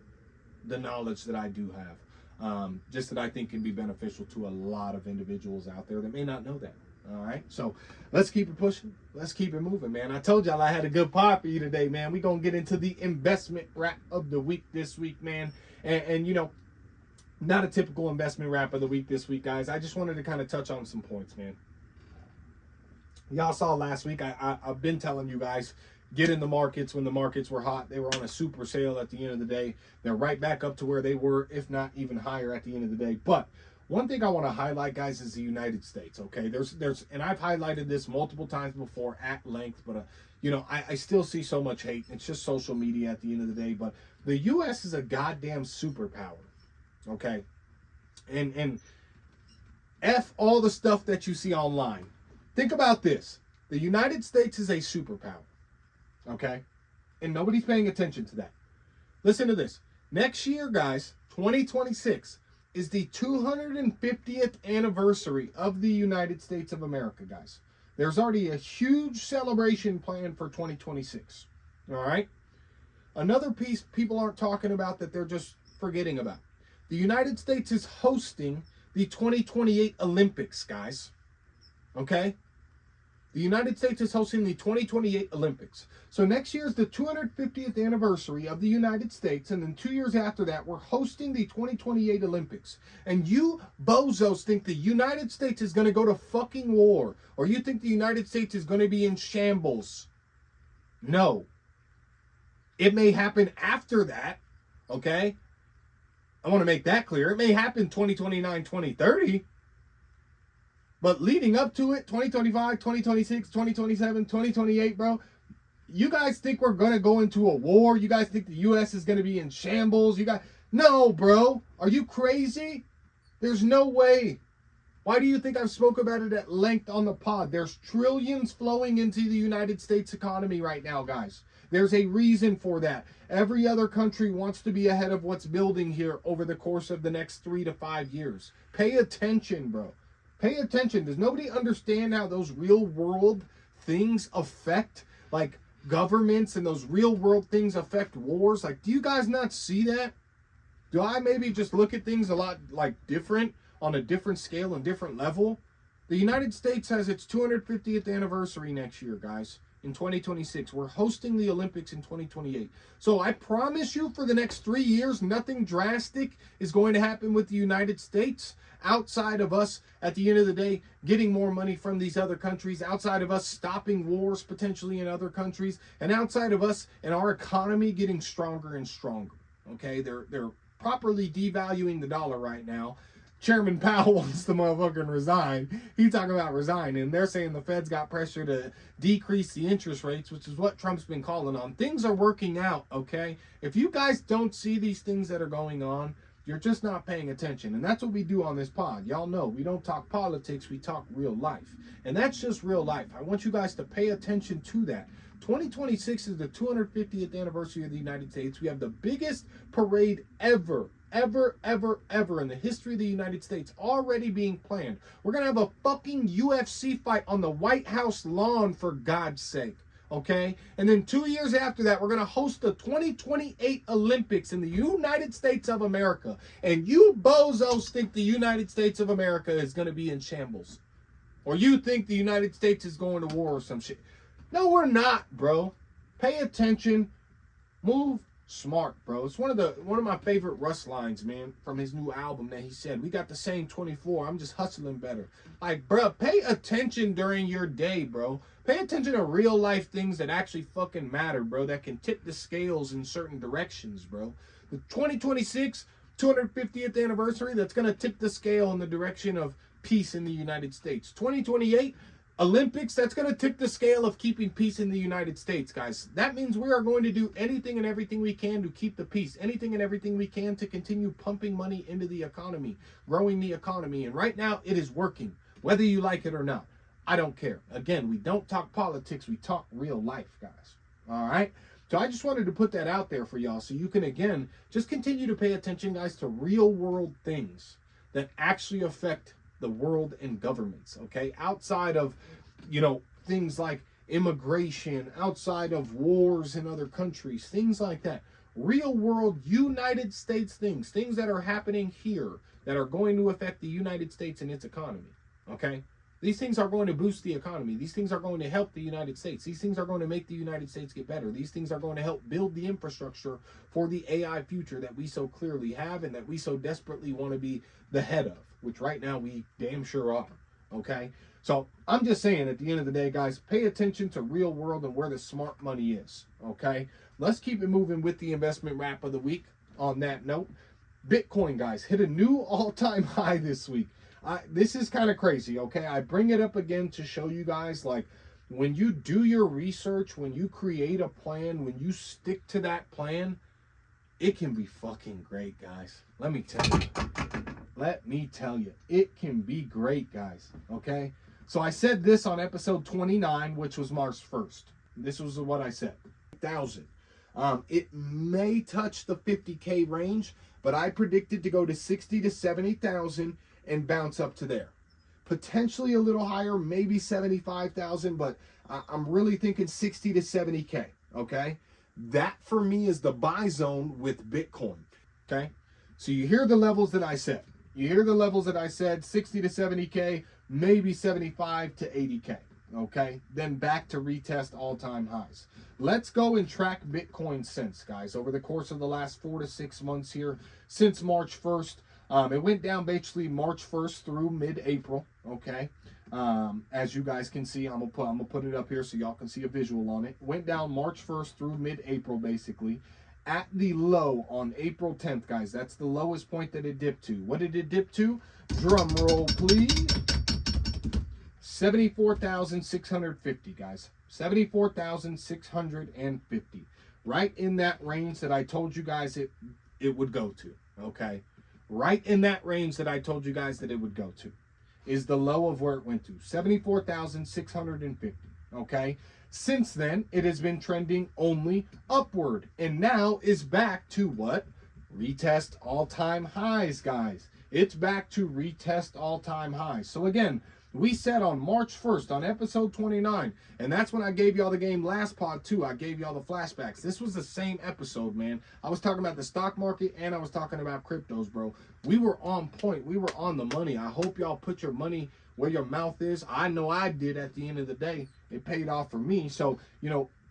knowledge that I do have. Just that I think can be beneficial to a lot of individuals out there that may not know that. All right, so let's keep it pushing. Let's keep it moving, man. I told y'all I had a good pod for you today, man. We're going to get into the investment wrap of the week this week, man. And, you know, not a typical investment wrap of the week this week, guys. I just wanted to kind of touch on some points, man. Y'all saw last week, I've been telling you guys, get in the markets when the markets were hot. They were on a super sale at the end of the day. They're right back up to where they were, if not even higher at the end of the day. But one thing I want to highlight, guys, is the United States, okay? There's, and I've highlighted this multiple times before at length, but, you know, I still see so much hate. It's just social media at the end of the day, but the U.S. is a goddamn superpower, okay? And F all the stuff that you see online. Think about this. The United States is a superpower, okay? And nobody's paying attention to that. Listen to this. Next year, guys, 2026, is the 250th anniversary of the United States of America, guys. There's already a huge celebration planned for 2026, all right? Another piece people aren't talking about that they're just forgetting about. The United States is hosting the 2028 Olympics, guys, okay? The United States is hosting the 2028 Olympics. So next year is the 250th anniversary of the United States, and then 2 years after that, we're hosting the 2028 Olympics. And you bozos think the United States is going to go to fucking war, or you think the United States is going to be in shambles. No. It may happen after that, okay? I want to make that clear. It may happen 2029, 2030. But leading up to it, 2025, 2026, 2027, 2028, bro, you guys think we're going to go into a war? You guys think the U.S. is going to be in shambles? No, bro. Are you crazy? There's no way. Why do you think I've spoke about it at length on the pod? There's trillions flowing into the United States economy right now, guys. There's a reason for that. Every other country wants to be ahead of what's building here over the course of the next 3 to 5 years. Pay attention, bro. Pay attention. Does nobody understand how those real world things affect, like, governments, and those real world things affect wars? Like, do you guys not see that? Do I maybe just look at things a lot, like, different, on a different scale and different level? The United States has its 250th anniversary next year, guys, in 2026. We're hosting the Olympics in 2028. So I promise you, for the next 3 years, nothing drastic is going to happen with the United States, outside of us, at the end of the day, getting more money from these other countries, outside of us stopping wars potentially in other countries, and outside of us and our economy getting stronger and stronger. Okay, they're properly devaluing the dollar right now. Chairman Powell wants the motherfucking resign. He's talking about resigning. They're saying the Fed's got pressure to decrease the interest rates, which is what Trump's been calling on. Things are working out, okay? If you guys don't see these things that are going on, you're just not paying attention. And that's what we do on this pod. Y'all know we don't talk politics, we talk real life. And that's just real life. I want you guys to pay attention to that. 2026 is the 250th anniversary of the United States. We have the biggest parade ever in the history of the United States already being planned. We're going to have a fucking UFC fight on the White House lawn, for God's sake. Okay? And then 2 years after that, we're going to host the 2028 Olympics in the United States of America. And you bozos think the United States of America is going to be in shambles. Or you think the United States is going to war or some shit. No, we're not, bro. Pay attention. Move smart, bro. It's one of my favorite Russ lines, man, from his new album that he said, "We got the same 24. I'm just hustling better." Like, bro, pay attention during your day, bro. Pay attention to real life things that actually fucking matter, bro, that can tip the scales in certain directions, bro. The 2026 250th anniversary, that's going to tip the scale in the direction of peace in the United States. 2028 Olympics, that's going to tip the scale of keeping peace in the United States, guys. That means we are going to do anything and everything we can to keep the peace, anything and everything we can to continue pumping money into the economy, growing the economy. And right now, it is working, whether you like it or not. I don't care. Again, we don't talk politics, we talk real life, guys. All right? So I just wanted to put that out there for y'all so you can, again, just continue to pay attention, guys, to real world things that actually affect the world and governments, okay? Outside of, things like immigration, outside of wars in other countries, things like that. Real world United States things that are happening here that are going to affect the United States and its economy, okay? These things are going to boost the economy. These things are going to help the United States. These things are going to make the United States get better. These things are going to help build the infrastructure for the AI future that we so clearly have and that we so desperately want to be the head of, which right now we damn sure are, okay? So I'm just saying, at the end of the day, guys, pay attention to real world and where the smart money is, okay? Let's keep it moving with the investment wrap of the week. On that note, Bitcoin, guys, hit a new all-time high this week. This is kind of crazy, okay? I bring it up again to show you guys, like, when you do your research, when you create a plan, when you stick to that plan, it can be fucking great, guys. Let me tell you. It can be great, guys, okay? So I said this on episode 29, which was March 1st. This was what I said. 1,000. It may touch the 50K range, but I predicted to go to 60 to 70,000 and bounce up to there. Potentially a little higher, maybe 75,000, but I'm really thinking 60 to 70K, okay? That for me is the buy zone with Bitcoin, okay? So you hear the levels that I said. 60 to 70K, maybe 75 to 80K, okay? Then back to retest all-time highs. Let's go and track Bitcoin since, guys, over the course of the last 4 to 6 months here, since March 1st. It went down basically March 1st through mid-April, okay? As you guys can see, I'm gonna put it up here so y'all can see a visual on it. Went down March 1st through mid-April, basically. At the low on April 10th, guys, that's the lowest point that it dipped to. What did it dip to? Drum roll, please. 74,650, guys. 74,650. Right in that range that I told you guys it would go to, okay? Right in that range that I told you guys that it would go to is the low of where it went to, 74,650, okay? Since then, it has been trending only upward and now is back to what? Retest all-time highs, guys. It's back to retest all-time highs. So again, we said on March 1st on episode 29, and that's when I gave y'all the game last pod too. I gave y'all the flashbacks. This was the same episode, man. I was talking about the stock market and I was talking about cryptos, bro. We were on point. We were on the money. I hope y'all put your money where your mouth is. I know I did at the end of the day. It paid off for me. So,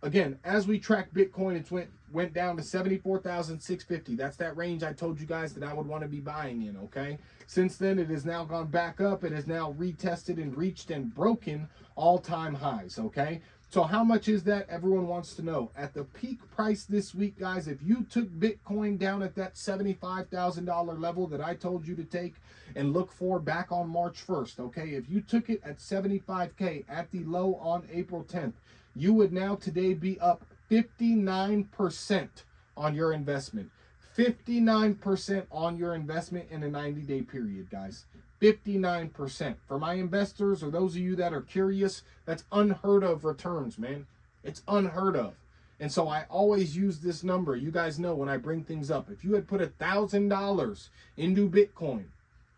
again, as we track Bitcoin, it went down to 74,650. That's that range I told you guys that I would want to be buying in, okay? Since then, it has now gone back up. It has now retested and reached and broken all-time highs, okay? So how much is that? Everyone wants to know. At the peak price this week, guys, if you took Bitcoin down at that $75,000 level that I told you to take and look for back on March 1st, okay? If you took it at 75K at the low on April 10th, you would now today be up 59% on your investment. 59% on your investment in a 90-day period, guys. 59%. For my investors or those of you that are curious, that's unheard of returns, man. It's unheard of. And so I always use this number. You guys know when I bring things up. If you had put $1,000 into Bitcoin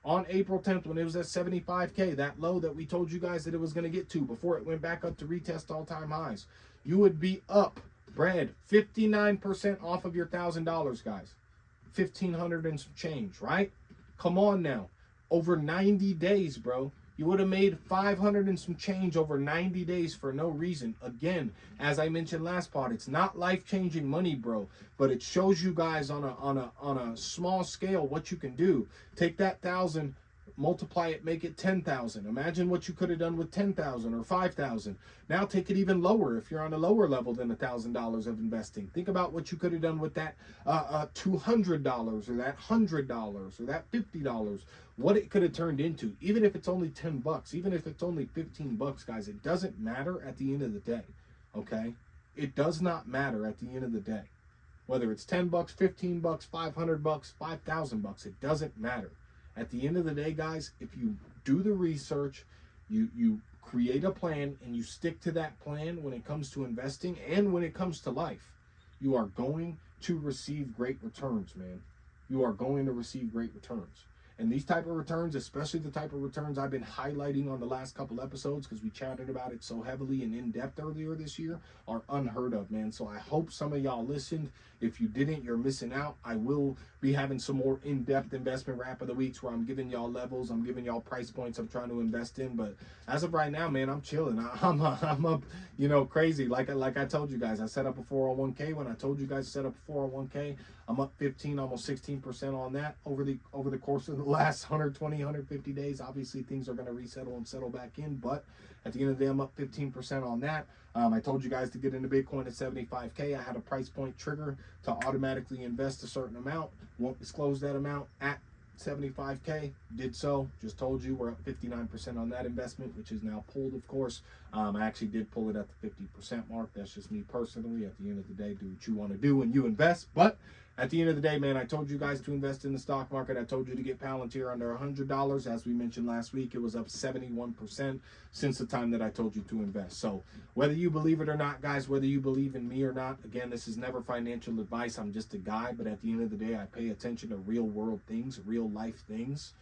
on April 10th when it was at 75K, that low that we told you guys that it was going to get to before it went back up to retest all-time highs, you would be up, Brad, 59% off of your $1,000, guys. 1,500 and some change, right? Come on now. Over 90 days, bro. You would have made 500 and some change over 90 days for no reason. Again, as I mentioned last pod, it's not life-changing money, bro, but it shows you guys on a small scale what you can do. Take that 1,000, multiply it, make it 10,000. Imagine what you could have done with 10,000 or 5,000. Now take it even lower. If you're on a lower level than $1,000 of investing, think about what you could have done with that $200 or that $100 or that $50. What it could have turned into, even if it's only $10, even if it's only $15, guys. It doesn't matter at the end of the day. Okay, it does not matter at the end of the day. Whether it's $10, $15, $500, $5,000, it doesn't matter. At the end of the day, guys, if you do the research, you create a plan and you stick to that plan when it comes to investing and when it comes to life, you are going to receive great returns, man. You are going to receive great returns. And these type of returns, especially the type of returns I've been highlighting on the last couple episodes, because we chatted about it so heavily and in depth earlier this year, are unheard of, man. So I hope some of y'all listened. If you didn't, you're missing out. I will be having some more in-depth investment wrap of the weeks where I'm giving y'all levels, I'm giving y'all price points I'm trying to invest in. But as of right now, man, I'm chilling. I'm up, crazy. Like I told you guys, I set up a 401k. When I told you guys to set up a 401k, I'm up 15, almost 16% on that over the course of the last 120, 150 days. Obviously, things are going to resettle and settle back in, but at the end of the day, I'm up 15% on that. I told you guys to get into Bitcoin at 75K. I had a price point trigger to automatically invest a certain amount. Won't disclose that amount at 75K. Did so. Just told you we're up 59% on that investment, which is now pulled, of course. I actually did pull it at the 50% mark. That's just me personally. At the end of the day, do what you want to do when you invest. But at the end of the day, man, I told you guys to invest in the stock market. I told you to get Palantir under $100. As we mentioned last week, it was up 71% since the time that I told you to invest. So whether you believe it or not, guys, whether you believe in me or not, again, this is never financial advice. I'm just a guy. But at the end of the day, I pay attention to real world things, real life things.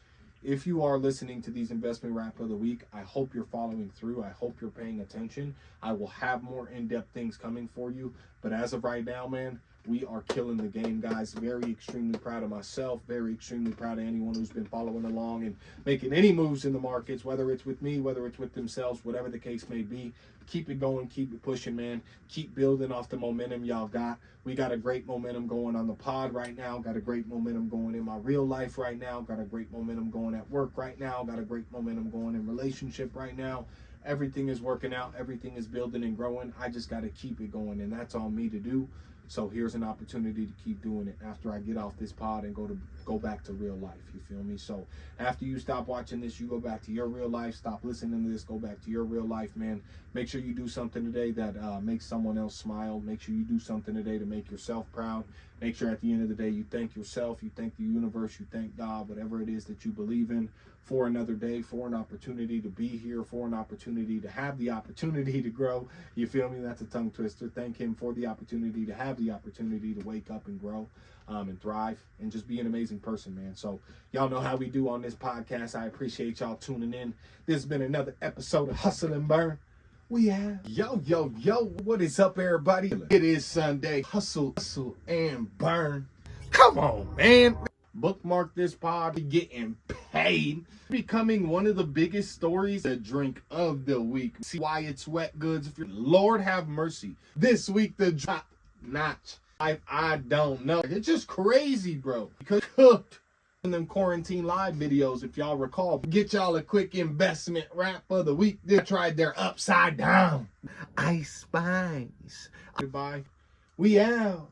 If you are listening to these investment wrap of the week, I hope you're following through. I hope you're paying attention. I will have more in-depth things coming for you. But as of right now, man, we are killing the game, guys. Very extremely proud of myself. Very extremely proud of anyone who's been following along and making any moves in the markets, whether it's with me, whether it's with themselves, whatever the case may be. Keep it going. Keep it pushing, man. Keep building off the momentum y'all got. We got a great momentum going on the pod right now. Got a great momentum going in my real life right now. Got a great momentum going at work right now. Got a great momentum going in relationship right now. Everything is working out. Everything is building and growing. I just got to keep it going, and that's on me to do. So here's an opportunity to keep doing it after I get off this pod and go back to real life. You feel me? So after you stop watching this, you go back to your real life. Stop listening to this. Go back to your real life, man. Make sure you do something today that makes someone else smile. Make sure you do something today to make yourself proud. Make sure at the end of the day you thank yourself, you thank the universe, you thank God, whatever it is that you believe in, for another day, for an opportunity to be here, for an opportunity to have the opportunity to grow. You feel me? That's a tongue twister. Thank him for the opportunity to have the opportunity to wake up and grow and thrive and just be an amazing person, man. So y'all know how we do on this podcast. I appreciate y'all tuning in. This has been another episode of Hustle and Burn. We have yo, what is up, everybody? It is Sunday. Hustle and burn. Come on, man. Bookmark this pod. Be getting paid. Becoming one of the biggest stories, the drink of the week. See why it's wet goods. Lord have mercy. This week the drop notch. I don't know. It's just crazy, bro. Because cooked in them quarantine live videos, if y'all recall. Get y'all a quick investment wrap of the week. They tried their upside down ice spice. Goodbye. We out.